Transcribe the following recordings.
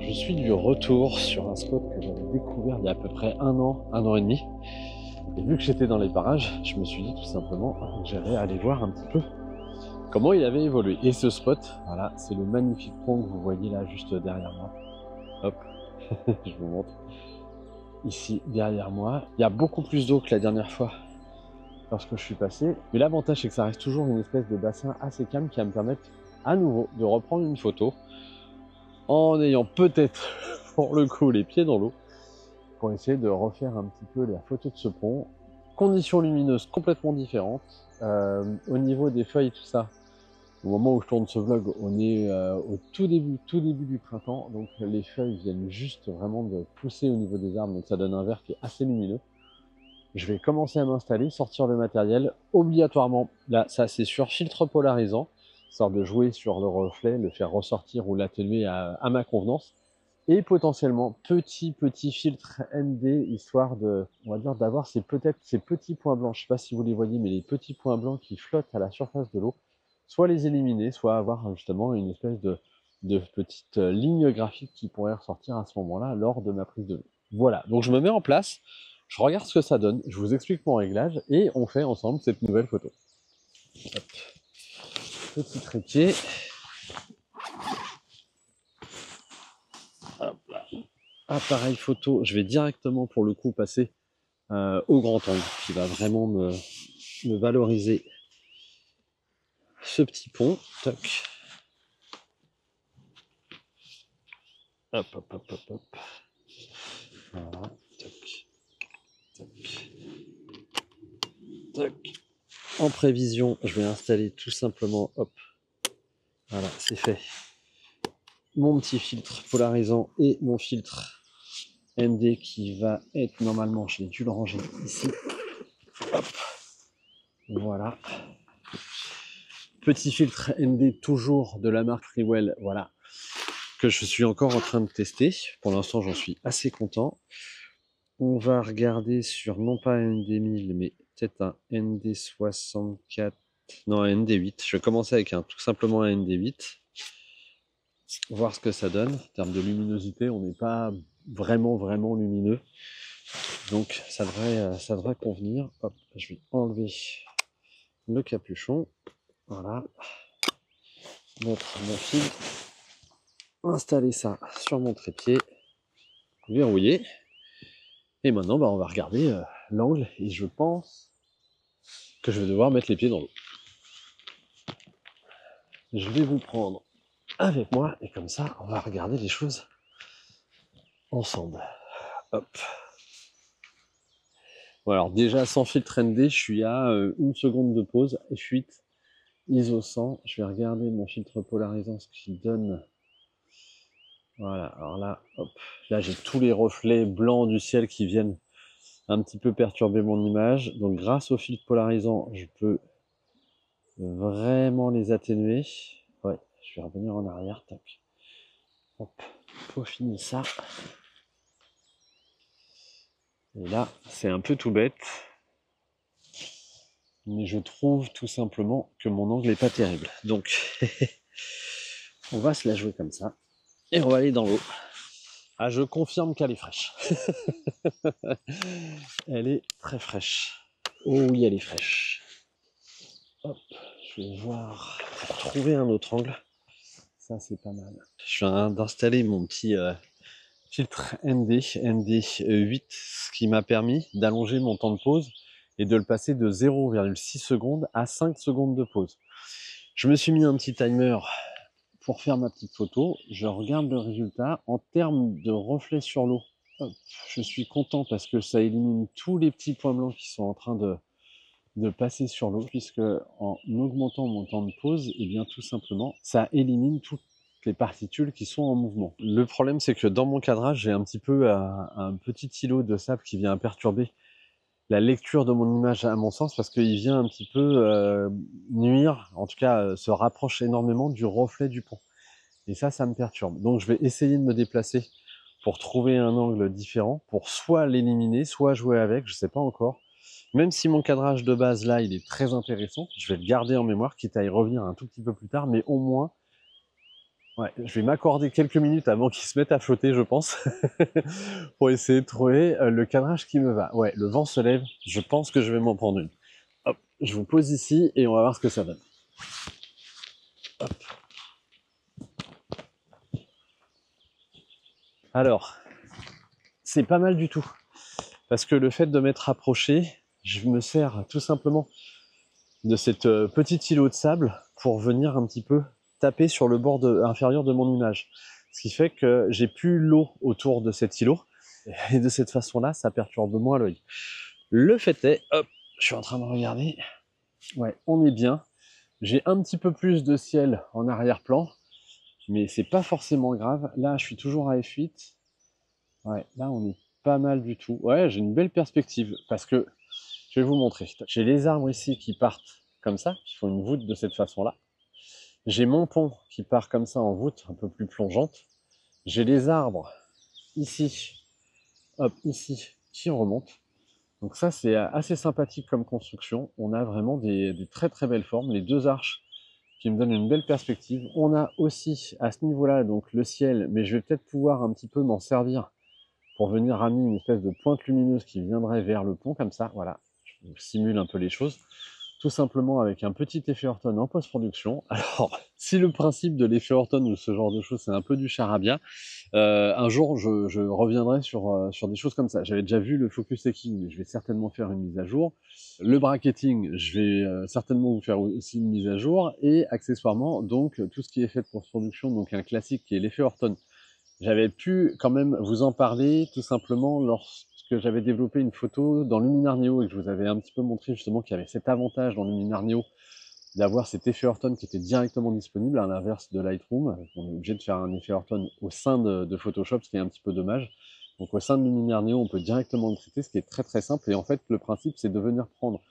Je suis du retour sur un spot que j'avais découvert il y a à peu près un an et demi. Et vu que j'étais dans les parages, je me suis dit tout simplement que j'allais aller voir un petit peu comment il avait évolué. Et ce spot, voilà, c'est le magnifique pont que vous voyez là juste derrière moi. Hop, je vous montre. Ici, derrière moi, il y a beaucoup plus d'eau que la dernière fois lorsque je suis passé. Mais l'avantage, c'est que ça reste toujours une espèce de bassin assez calme qui va me permettre à nouveau de reprendre une photo en ayant peut-être, pour le coup, les pieds dans l'eau, pour essayer de refaire un petit peu la photo de ce pont. Conditions lumineuses complètement différentes. Au niveau des feuilles, tout ça, au moment où je tourne ce vlog, on est au tout début du printemps. Donc les feuilles viennent juste vraiment de pousser au niveau des arbres. Donc ça donne un vert qui est assez lumineux. Je vais commencer à m'installer, sortir le matériel. Obligatoirement, là, ça c'est sûr, filtre polarisant, histoire de jouer sur le reflet, le faire ressortir ou l'atténuer à ma convenance. Et potentiellement petit filtre ND, histoire de, on va dire, d'avoir peut-être ces petits points blancs, je sais pas si vous les voyez, mais les petits points blancs qui flottent à la surface de l'eau, soit les éliminer, soit avoir justement une espèce de petite ligne graphique qui pourrait ressortir à ce moment-là lors de ma prise de vue. Voilà, donc je me mets en place, je regarde ce que ça donne, je vous explique mon réglage et on fait ensemble cette nouvelle photo. Hop. Petit trépied. Hop là. Appareil photo, je vais directement pour le coup passer au grand angle qui va vraiment me valoriser ce petit pont. Toc. Hop, hop, hop, hop, hop. Voilà. Toc. Toc. Toc. En prévision, je vais installer tout simplement, hop. Voilà, c'est fait. Mon petit filtre polarisant et mon filtre ND qui va être normalement, j'ai dû le ranger ici. Hop. Voilà. Petit filtre ND toujours de la marque Freewell, voilà, que je suis encore en train de tester. Pour l'instant, j'en suis assez content. On va regarder sur, non pas un ND1000, mais peut-être un ND64, non, un ND8. Je vais commencer avec tout simplement un ND8. Voir ce que ça donne. En termes de luminosité, on n'est pas vraiment lumineux. Donc, ça devrait convenir. Hop, je vais enlever le capuchon. Voilà. Mettre mon fil. Installer ça sur mon trépied. Verrouiller. Et maintenant, on va regarder l'angle et je pense que je vais devoir mettre les pieds dans l'eau. Je vais vous prendre avec moi et comme ça, on va regarder les choses ensemble. Hop. Bon, alors déjà, sans filtre ND, je suis à 1 seconde de pause et fuite ISO 100. Je vais regarder mon filtre polarisant, ce qu'il donne. Voilà, alors là, hop. Là, j'ai tous les reflets blancs du ciel qui viennent un petit peu perturber mon image. Donc grâce au filtre polarisant, je peux vraiment les atténuer. Ouais, je vais revenir en arrière, tac. Hop, peaufiner ça. Et là, c'est un peu tout bête, mais je trouve tout simplement que mon angle n'est pas terrible. Donc, on va se la jouer comme ça, et on va aller dans l'eau. Ah, je confirme qu'elle est fraîche. Elle est très fraîche. Oh oui, elle est fraîche. Hop, je vais voir pour trouver un autre angle. Ça, c'est pas mal. Je viens d'installer mon petit filtre ND8, ce qui m'a permis d'allonger mon temps de pause et de le passer de 0,6 secondes à 5 secondes de pause. Je me suis mis un petit timer pour faire ma petite photo. Je regarde le résultat. En termes de reflet sur l'eau, je suis content parce que ça élimine tous les petits points blancs qui sont en train de passer sur l'eau, puisque en augmentant mon temps de pause, et bien tout simplement, ça élimine toutes les particules qui sont en mouvement. Le problème, c'est que dans mon cadrage, j'ai un petit peu un petit îlot de sable qui vient perturber la lecture de mon image à mon sens, parce qu'il vient un petit peu nuire, en tout cas se rapproche énormément du reflet du pont. Et ça me perturbe. Donc je vais essayer de me déplacer pour trouver un angle différent, pour soit l'éliminer, soit jouer avec, je sais pas encore. Même si mon cadrage de base là, il est très intéressant, je vais le garder en mémoire, quitte à y revenir un tout petit peu plus tard, mais au moins, Ouais, je vais m'accorder quelques minutes avant qu'ils se mettent à flotter, je pense, pour essayer de trouver le cadrage qui me va. Ouais, le vent se lève, je pense que je vais m'en prendre une. Hop, je vous pose ici et on va voir ce que ça donne. Hop. Alors, c'est pas mal du tout, parce que le fait de m'être rapproché, je me sers tout simplement de cette petite îlot de sable pour venir un petit peu taper sur le bord inférieur de mon image. Ce qui fait que j'ai plus l'eau autour de cet îlot, et de cette façon-là, ça perturbe moins l'œil. Le fait est, hop, je suis en train de regarder, ouais, on est bien. J'ai un petit peu plus de ciel en arrière-plan, mais c'est pas forcément grave. Là, je suis toujours à F8. Ouais, là, on est pas mal du tout. Ouais, j'ai une belle perspective, parce que, je vais vous montrer. J'ai les arbres ici qui partent comme ça, qui font une voûte de cette façon-là. J'ai mon pont qui part comme ça en voûte, un peu plus plongeante. J'ai les arbres ici, hop, ici, qui remontent. Donc ça, c'est assez sympathique comme construction. On a vraiment des très très belles formes. Les deux arches qui me donnent une belle perspective. On a aussi à ce niveau-là donc le ciel, mais je vais peut-être pouvoir un petit peu m'en servir pour venir ramener une espèce de pointe lumineuse qui viendrait vers le pont comme ça. Voilà, je simule un peu les choses. Tout simplement avec un petit effet Horton en post-production. Alors, si le principe de l'effet Horton ou ce genre de choses, c'est un peu du charabia, un jour, je reviendrai sur des choses comme ça. J'avais déjà vu le focus taking, mais je vais certainement faire une mise à jour. Le bracketing, je vais certainement vous faire aussi une mise à jour. Et accessoirement, donc, tout ce qui est fait de post-production, donc un classique qui est l'effet Horton. J'avais pu quand même vous en parler tout simplement lorsque j'avais développé une photo dans Luminar Neo et que je vous avais un petit peu montré justement qu'il y avait cet avantage dans Luminar Neo d'avoir cet effet Horton qui était directement disponible, à l'inverse de Lightroom. On est obligé de faire un effet Horton au sein de Photoshop, ce qui est un petit peu dommage. Donc au sein de Luminar Neo, on peut directement le traiter, ce qui est très très simple. Et en fait, le principe, c'est de venir prendre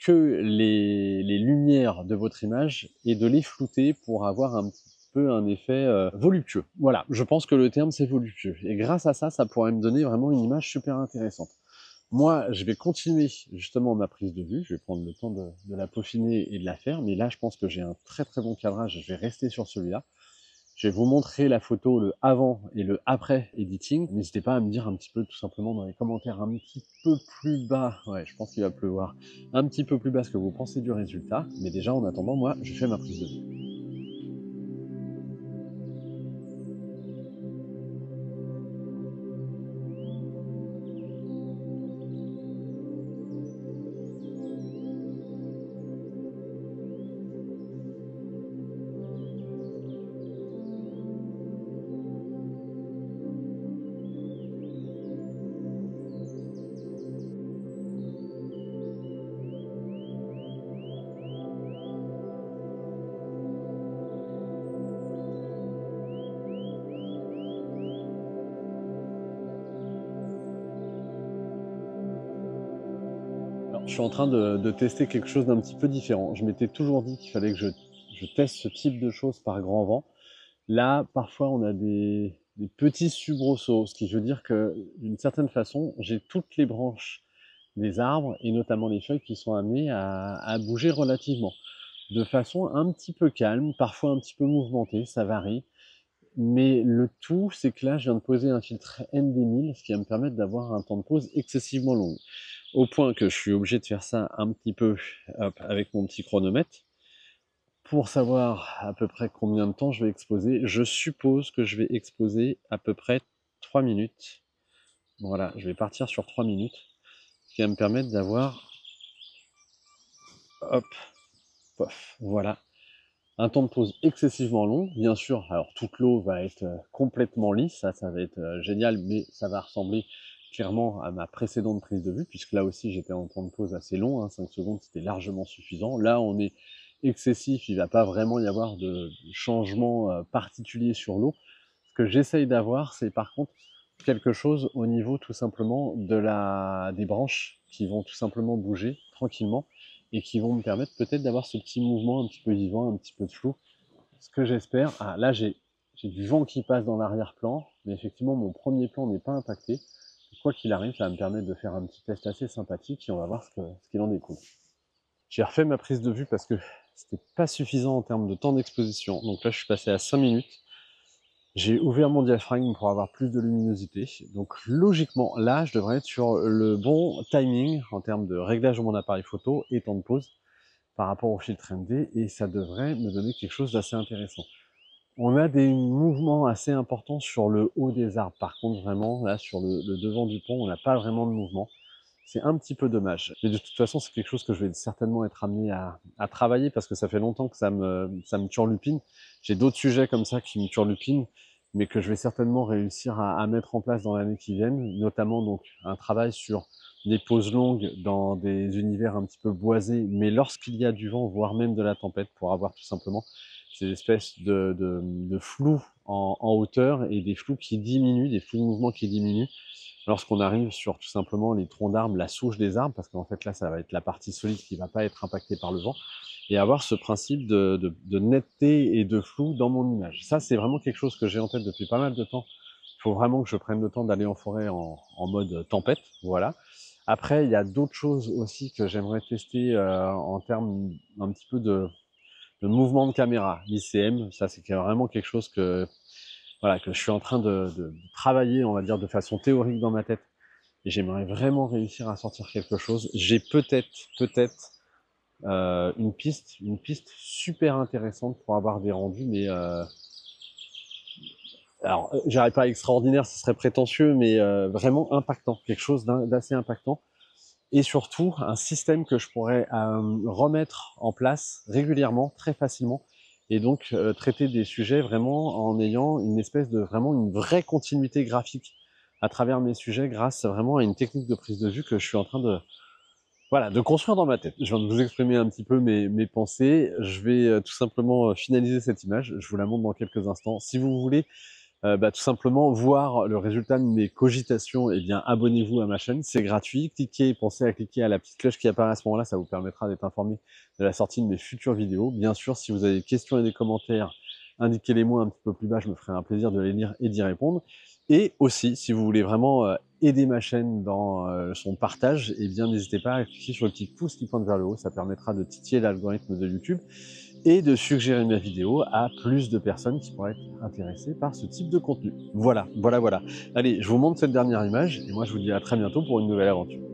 que les lumières de votre image et de les flouter pour avoir un petit peu un effet voluptueux. Voilà, je pense que le terme c'est voluptueux. Et grâce à ça, ça pourrait me donner vraiment une image super intéressante. Moi, je vais continuer justement ma prise de vue, je vais prendre le temps de la peaufiner et de la faire, mais là, je pense que j'ai un très très bon cadrage, je vais rester sur celui-là. Je vais vous montrer la photo, le avant et le après editing. N'hésitez pas à me dire un petit peu tout simplement dans les commentaires un petit peu plus bas, ouais, je pense qu'il va pleuvoir, un petit peu plus bas ce que vous pensez du résultat. Mais déjà, en attendant, moi, je fais ma prise de vue. Alors, je suis en train de tester quelque chose d'un petit peu différent. Je m'étais toujours dit qu'il fallait que je teste ce type de choses par grand vent. Là, parfois, on a des petits soubresauts, ce qui veut dire que, d'une certaine façon, j'ai toutes les branches des arbres, et notamment les feuilles, qui sont amenées à bouger relativement. De façon un petit peu calme, parfois un petit peu mouvementée, ça varie. Mais le tout, c'est que là, je viens de poser un filtre ND1000, ce qui va me permettre d'avoir un temps de pause excessivement long. Au point que je suis obligé de faire ça un petit peu hop, avec mon petit chronomètre pour savoir à peu près combien de temps je vais exposer. Je suppose que je vais exposer à peu près 3 minutes. Voilà, je vais partir sur 3 minutes, ce qui va me permettre d'avoir, hop, pof, voilà, un temps de pause excessivement long. Bien sûr, alors toute l'eau va être complètement lisse, ça va être génial, mais ça va ressembler clairement à ma précédente prise de vue, puisque là aussi j'étais en temps de pause assez long, hein, 5 secondes c'était largement suffisant. Là on est excessif, il va pas vraiment y avoir de changement particulier sur l'eau. Ce que j'essaye d'avoir, c'est par contre quelque chose au niveau tout simplement des branches qui vont tout simplement bouger tranquillement et qui vont me permettre peut-être d'avoir ce petit mouvement un petit peu vivant, un petit peu de flou. Ce que j'espère, ah là j'ai du vent qui passe dans l'arrière-plan, mais effectivement mon premier plan n'est pas impacté. Quoi qu'il arrive, ça va me permettre de faire un petit test assez sympathique et on va voir ce qu'il en découle. J'ai refait ma prise de vue parce que c'était pas suffisant en termes de temps d'exposition. Donc là je suis passé à 5 minutes. J'ai ouvert mon diaphragme pour avoir plus de luminosité. Donc logiquement, là, je devrais être sur le bon timing en termes de réglage de mon appareil photo et temps de pause par rapport au filtre ND, et ça devrait me donner quelque chose d'assez intéressant. On a des mouvements assez importants sur le haut des arbres. Par contre, vraiment, là, sur le devant du pont, on n'a pas vraiment de mouvement. C'est un petit peu dommage. Mais de toute façon, c'est quelque chose que je vais certainement être amené à travailler parce que ça fait longtemps que ça me turlupine. J'ai d'autres sujets comme ça qui me turlupinent, mais que je vais certainement réussir à mettre en place dans l'année qui vient, notamment donc un travail sur des pauses longues dans des univers un petit peu boisés, mais lorsqu'il y a du vent, voire même de la tempête, pour avoir tout simplement ces espèces de flous en hauteur et des flous qui diminuent, des flous de mouvement qui diminuent lorsqu'on arrive sur tout simplement les troncs d'arbres, la souche des arbres, parce qu'en fait là, ça va être la partie solide qui ne va pas être impactée par le vent, et avoir ce principe de netteté et de flou dans mon image. Ça, c'est vraiment quelque chose que j'ai en tête depuis pas mal de temps. Il faut vraiment que je prenne le temps d'aller en forêt en mode tempête, voilà. Après, il y a d'autres choses aussi que j'aimerais tester en termes un petit peu de mouvement de caméra, l'ICM. Ça, c'est vraiment quelque chose que voilà, que je suis en train de travailler, on va dire, de façon théorique dans ma tête. Et j'aimerais vraiment réussir à sortir quelque chose. J'ai peut-être une piste super intéressante pour avoir des rendus, mais alors, j'arrive pas extraordinaire, ce serait prétentieux, mais vraiment impactant, quelque chose d'assez impactant. Et surtout, un système que je pourrais remettre en place régulièrement, très facilement, et donc traiter des sujets vraiment en ayant une espèce de vraiment une vraie continuité graphique à travers mes sujets grâce vraiment à une technique de prise de vue que je suis en train de, voilà, de construire dans ma tête. Je viens de vous exprimer un petit peu mes pensées. Je vais tout simplement finaliser cette image. Je vous la montre dans quelques instants. Si vous voulez tout simplement voir le résultat de mes cogitations, eh bien abonnez-vous à ma chaîne, c'est gratuit. Pensez à cliquer à la petite cloche qui apparaît à ce moment-là, ça vous permettra d'être informé de la sortie de mes futures vidéos. Bien sûr, si vous avez des questions et des commentaires, indiquez-les-moi un petit peu plus bas, je me ferai un plaisir de les lire et d'y répondre. Et aussi, si vous voulez vraiment aider ma chaîne dans son partage, eh bien n'hésitez pas à cliquer sur le petit pouce qui pointe vers le haut, ça permettra de titiller l'algorithme de YouTube et de suggérer ma vidéo à plus de personnes qui pourraient être intéressées par ce type de contenu. Voilà. Allez, je vous montre cette dernière image et moi je vous dis à très bientôt pour une nouvelle aventure.